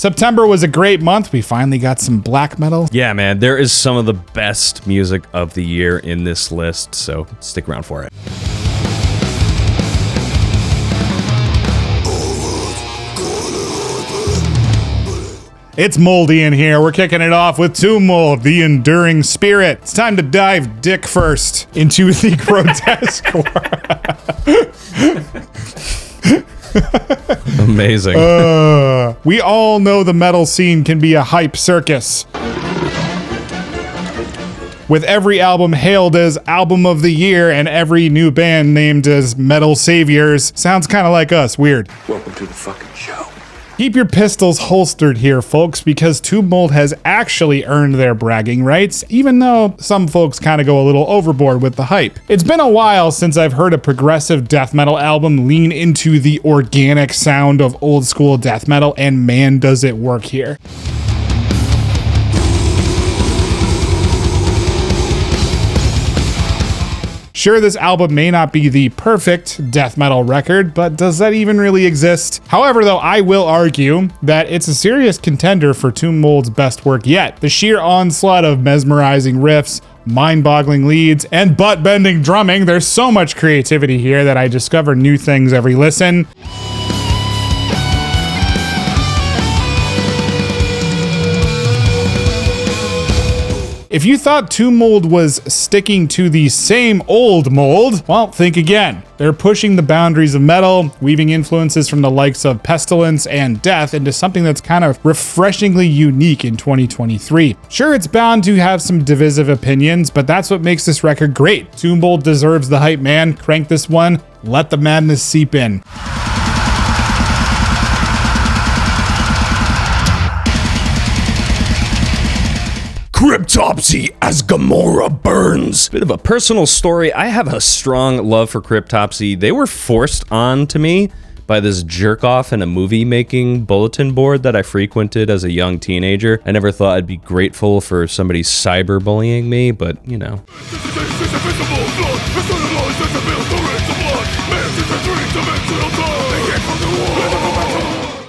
September was a great month. We finally got some black metal. Yeah, man, there is some of the best music of the year in this list, so stick around for it. It's moldy in here. We're kicking it off with Tomb Mold, the Enduring Spirit. It's time to dive dick first into the grotesque. Amazing. We all know the metal scene can be a hype circus, with every album hailed as Album of the Year and every new band named as Metal Saviors. Sounds kind of like us. Weird. Welcome to the fucking show. Keep your pistols holstered here, folks, because Tomb Mold has actually earned their bragging rights, even though some folks kind of go a little overboard with the hype. It's been a while since I've heard a progressive death metal album lean into the organic sound of old school death metal, and man, does it work here. Sure, this album may not be the perfect death metal record, but does that even really exist? However, though, I will argue that it's a serious contender for Tomb Mold's best work yet. The sheer onslaught of mesmerizing riffs, mind-boggling leads, and butt-bending drumming, there's so much creativity here that I discover new things every listen. If you thought Tomb Mold was sticking to the same old mold, well, think again. They're pushing the boundaries of metal, weaving influences from the likes of Pestilence and Death into something that's kind of refreshingly unique in 2023. Sure, it's bound to have some divisive opinions, but that's what makes this record great. Tomb Mold deserves the hype, man. Crank this one. Let the madness seep in. Cryptopsy as Gomorrah burns. Bit of a personal story. I have a strong love for Cryptopsy. They were forced on to me by this jerk off in a movie making bulletin board that I frequented as a young teenager. I never thought I'd be grateful for somebody cyberbullying me, but you know.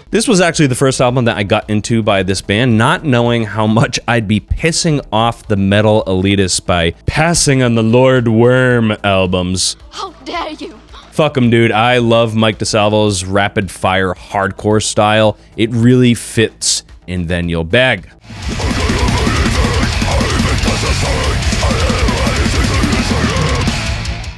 This was actually the first album that I got into by this band, not knowing how much I'd be pissing off the metal elitists by passing on the Lord Worm albums. How dare you! Fuck him, dude. I love Mike DeSalvo's rapid fire hardcore style. It really fits in Then You'll Beg.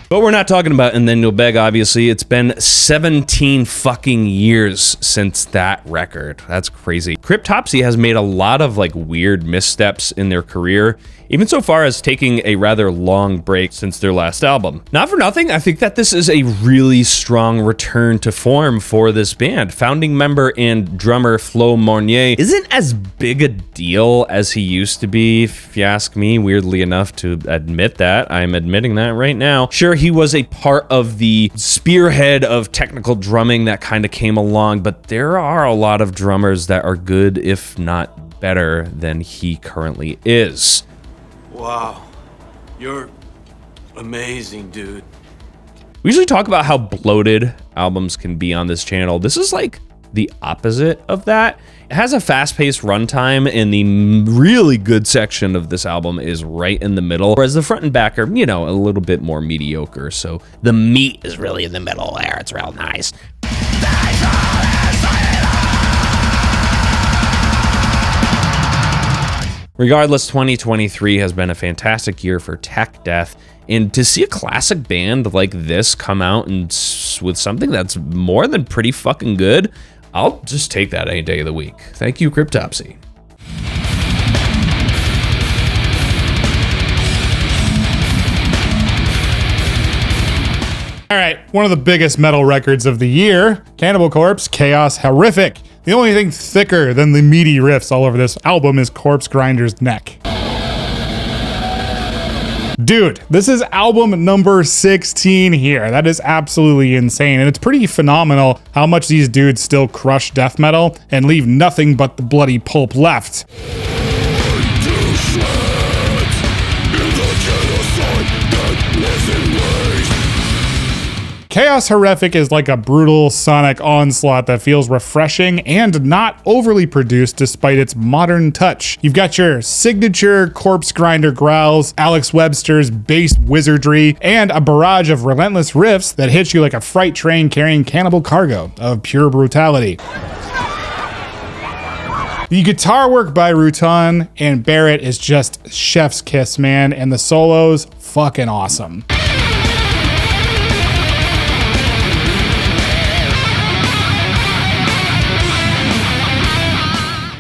But we're not talking about And Then You'll Beg, obviously. It's been 17 fucking years since that record. That's crazy. Cryptopsy has made a lot of like weird missteps in their career, even so far as taking a rather long break since their last album. Not for nothing, I think that this is a really strong return to form for this band. Founding member and drummer Flo Mornier isn't as big a deal as he used to be, if you ask me, weirdly enough to admit that. I'm admitting that right now. Sure, he was a part of the spearhead of technical drumming that kind of came along, but there are a lot of drummers that are good, if not better, than he currently is. Wow, you're amazing, dude. We usually talk about how bloated albums can be on this channel. This is like the opposite of that. It has a fast-paced runtime, and the really good section of this album is right in the middle, whereas the front and back are, you know, a little bit more mediocre. So the meat is really in the middle there. It's real nice. Regardless, 2023 has been a fantastic year for tech death, and to see a classic band like this come out and with something that's more than pretty fucking good, I'll just take that any day of the week. Thank you, Cryptopsy. All right, one of the biggest metal records of the year, Cannibal Corpse, Chaos Horrific. The only thing thicker than the meaty riffs all over this album is Corpse Grinder's neck. Dude, this is album number 16 here. That is absolutely insane, and it's pretty phenomenal how much these dudes still crush death metal and leave nothing but the bloody pulp left. Chaos Horrific is like a brutal sonic onslaught that feels refreshing and not overly produced despite its modern touch. You've got your signature corpse grinder growls, Alex Webster's bass wizardry, and a barrage of relentless riffs that hit you like a freight train carrying cannibal cargo of pure brutality. The guitar work by Rutan and Barrett is just chef's kiss, man, and the solos, fucking awesome.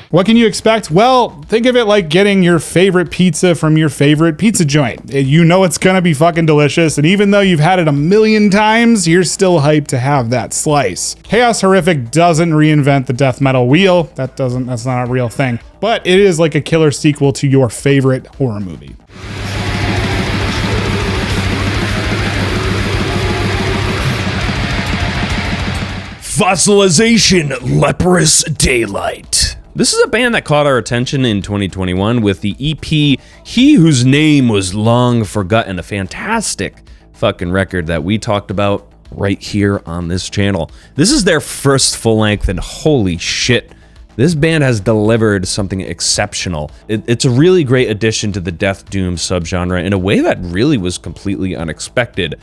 What can you expect? Well, think of it like getting your favorite pizza from your favorite pizza joint. You know it's gonna be fucking delicious, and even though you've had it a million times, you're still hyped to have that slice. Chaos Horrific doesn't reinvent the death metal wheel. That's not a real thing. But it is like a killer sequel to your favorite horror movie. Fossilization, Leprous Daylight. This is a band that caught our attention in 2021 with the EP He Whose Name Was Long Forgotten, a fantastic fucking record that we talked about right here on this channel. This is their first full length, and holy shit, this band has delivered something exceptional. It's a really great addition to the death doom subgenre in a way that really was completely unexpected.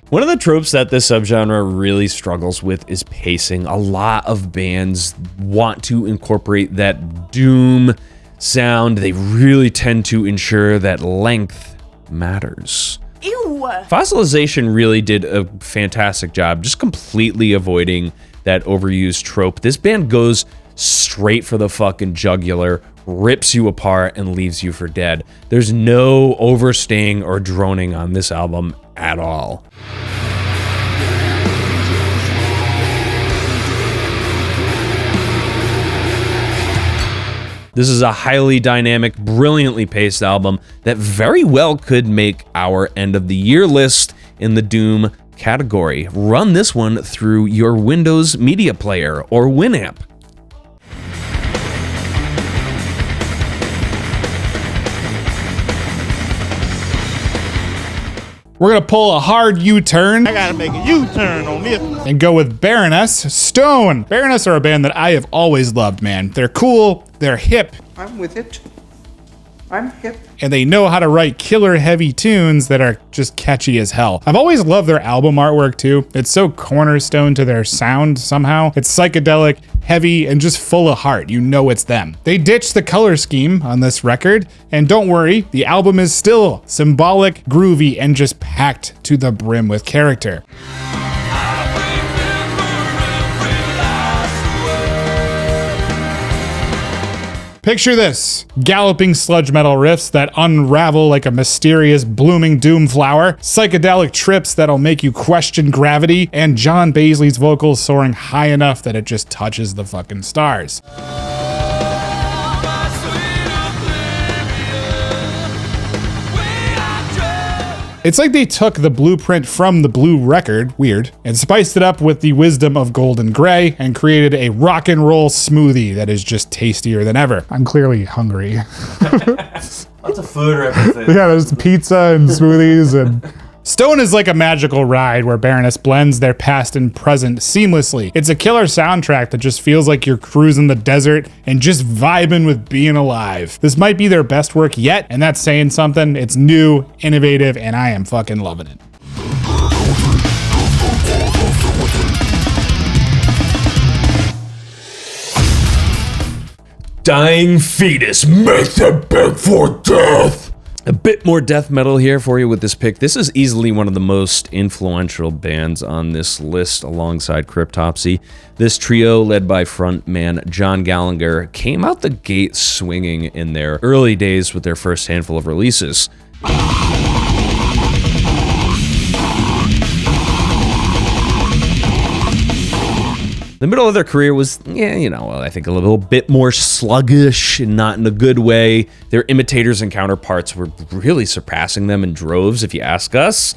One of the tropes that this subgenre really struggles with is pacing. A lot of bands want to incorporate that doom sound. They really tend to ensure that length matters. Ew. Fossilization really did a fantastic job just completely avoiding that overused trope. This band goes straight for the fucking jugular, rips you apart, and leaves you for dead. There's no overstaying or droning on this album at all. This is a highly dynamic, brilliantly paced album that very well could make our end of the year list in the Doom category. Run this one through your Windows Media Player or Winamp. We're gonna pull a hard U-turn. I gotta make a U-turn on this. And go with Baroness Stone. Baroness are a band that I have always loved, man. They're cool, they're hip, I'm with it. I'm hip. and they know how to write killer heavy tunes that are just catchy as hell. I've always loved their album artwork too. It's so cornerstone to their sound somehow. It's psychedelic, heavy, and just full of heart. You know it's them. They ditched the color scheme on this record, and don't worry, the album is still symbolic, groovy, and just packed to the brim with character. Picture this: galloping sludge metal riffs that unravel like a mysterious blooming doom flower, psychedelic trips that'll make you question gravity, and John Baisley's vocals soaring high enough that it just touches the fucking stars. It's like they took the blueprint from the Blue record, weird, and spiced it up with the wisdom of Golden Grey and created a rock and roll smoothie that is just tastier than ever. I'm clearly hungry. Lots of food references. Yeah, there's pizza and smoothies and... Stone is like a magical ride where Baroness blends their past and present seamlessly. It's a killer soundtrack that just feels like you're cruising the desert and just vibing with being alive. This might be their best work yet, and that's saying something. It's new, innovative, and I am fucking loving it. Dying Fetus, make them beg for death! A bit more death metal here for you with this pick. This is easily one of the most influential bands on this list alongside Cryptopsy. This trio, led by frontman John Gallagher, came out the gate swinging in their early days with their first handful of releases. The middle of their career was, I think a little bit more sluggish and not in a good way. Their imitators and counterparts were really surpassing them in droves, if you ask us.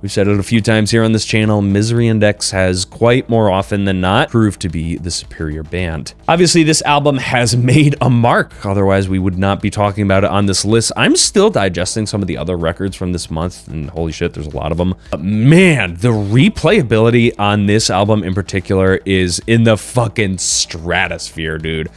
We've said it a few times here on this channel, Misery Index has quite more often than not proved to be the superior band. Obviously, this album has made a mark, otherwise we would not be talking about it on this list. I'm still digesting some of the other records from this month, and holy shit, there's a lot of them. But man, the replayability on this album in particular is in the fucking stratosphere, dude.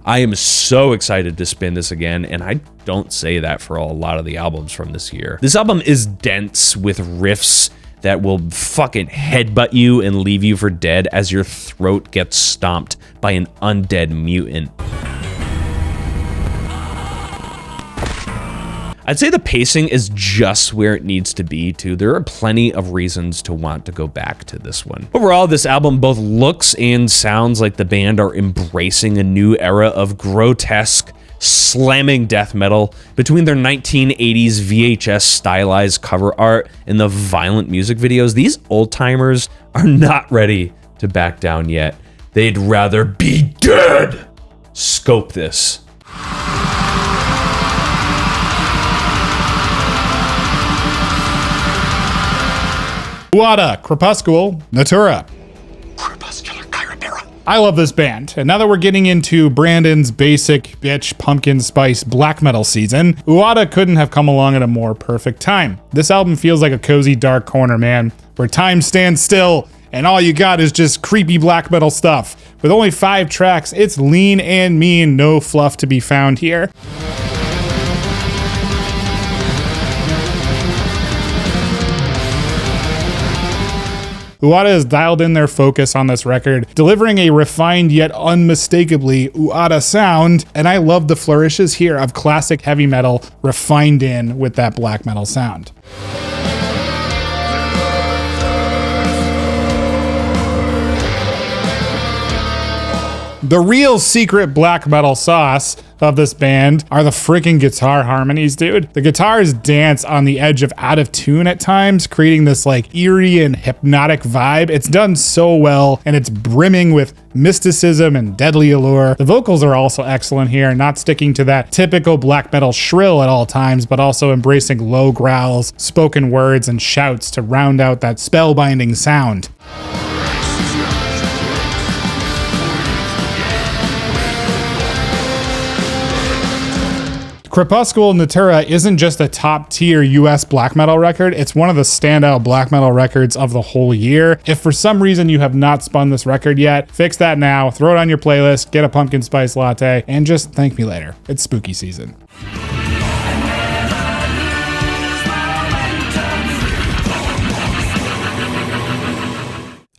I am so excited to spin this again, and I don't say that for a lot of the albums from this year. This album is dense with riffs that will fucking headbutt you and leave you for dead as your throat gets stomped by an undead mutant. I'd say the pacing is just where it needs to be too. There are plenty of reasons to want to go back to this one. Overall, this album both looks and sounds like the band are embracing a new era of grotesque, slamming death metal. Between their 1980s VHS stylized cover art and the violent music videos, these old-timers are not ready to back down yet. They'd rather be dead! Scope this. Uada, Crepuscule, Natura. I love this band, and now that we're getting into Brandon's basic bitch pumpkin spice black metal season, Uada couldn't have come along at a more perfect time. This album feels like a cozy dark corner, man, where time stands still and all you got is just creepy black metal stuff. With only 5 tracks, it's lean and mean, no fluff to be found here. Uada has dialed in their focus on this record, delivering a refined yet unmistakably Uada sound, and I love the flourishes here of classic heavy metal refined in with that black metal sound. The real secret black metal sauce of this band are the freaking guitar harmonies, dude. The guitars dance on the edge of out of tune at times, creating this like eerie and hypnotic vibe. It's done so well, and it's brimming with mysticism and deadly allure. The vocals are also excellent here, not sticking to that typical black metal shrill at all times, but also embracing low growls, spoken words, and shouts to round out that spellbinding sound. Crepuscule Natura isn't just a top-tier US black metal record, it's one of the standout black metal records of the whole year. If for some reason you have not spun this record yet, fix that now, throw it on your playlist, get a pumpkin spice latte, and just thank me later. It's spooky season.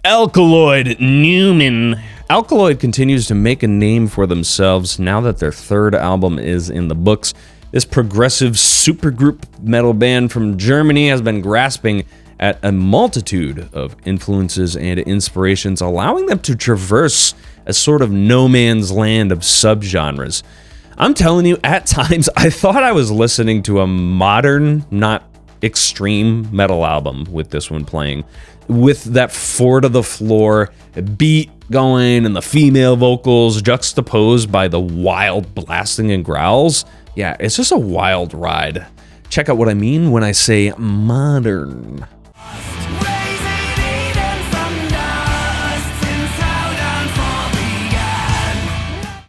Alkaloid, Numen. Alkaloid continues to make a name for themselves now that their 3rd album is in the books. This progressive supergroup metal band from Germany has been grasping at a multitude of influences and inspirations, allowing them to traverse a sort of no man's land of subgenres. I'm telling you, at times, I thought I was listening to a modern, not extreme metal album with this one playing, with that 4 to the floor beat going and the female vocals juxtaposed by the wild blasting and growls. Yeah, it's just a wild ride. Check out what I mean when I say modern.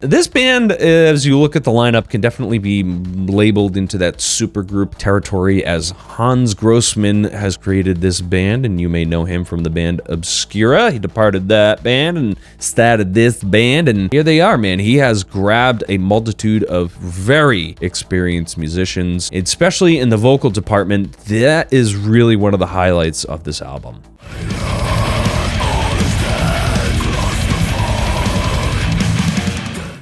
This band, as you look at the lineup, can definitely be labeled into that supergroup territory, as Hans Grossman has created this band, and you may know him from the band Obscura. He departed that band and started this band, and here they are, man. He has grabbed a multitude of very experienced musicians, especially in the vocal department. That is really one of the highlights of this album.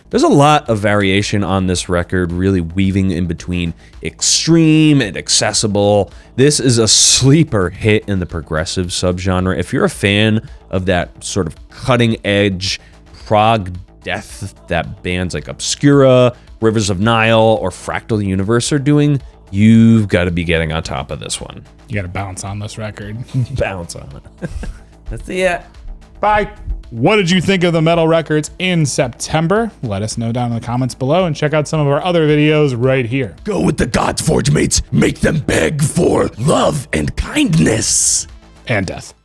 There's a lot of variation on this record, really weaving in between extreme and accessible. This is a sleeper hit in the progressive subgenre. If you're a fan of that sort of cutting edge prog death that bands like Obscura, Rivers of Nile, or Fractal Universe are doing, you've got to be getting on top of this one. You got to bounce on this record. Bounce on it. That's it. Bye. What did you think of the metal records in September? Let us know down in the comments below and check out some of our other videos right here. Go with the gods, Forge mates. Make them beg for love and kindness. And death.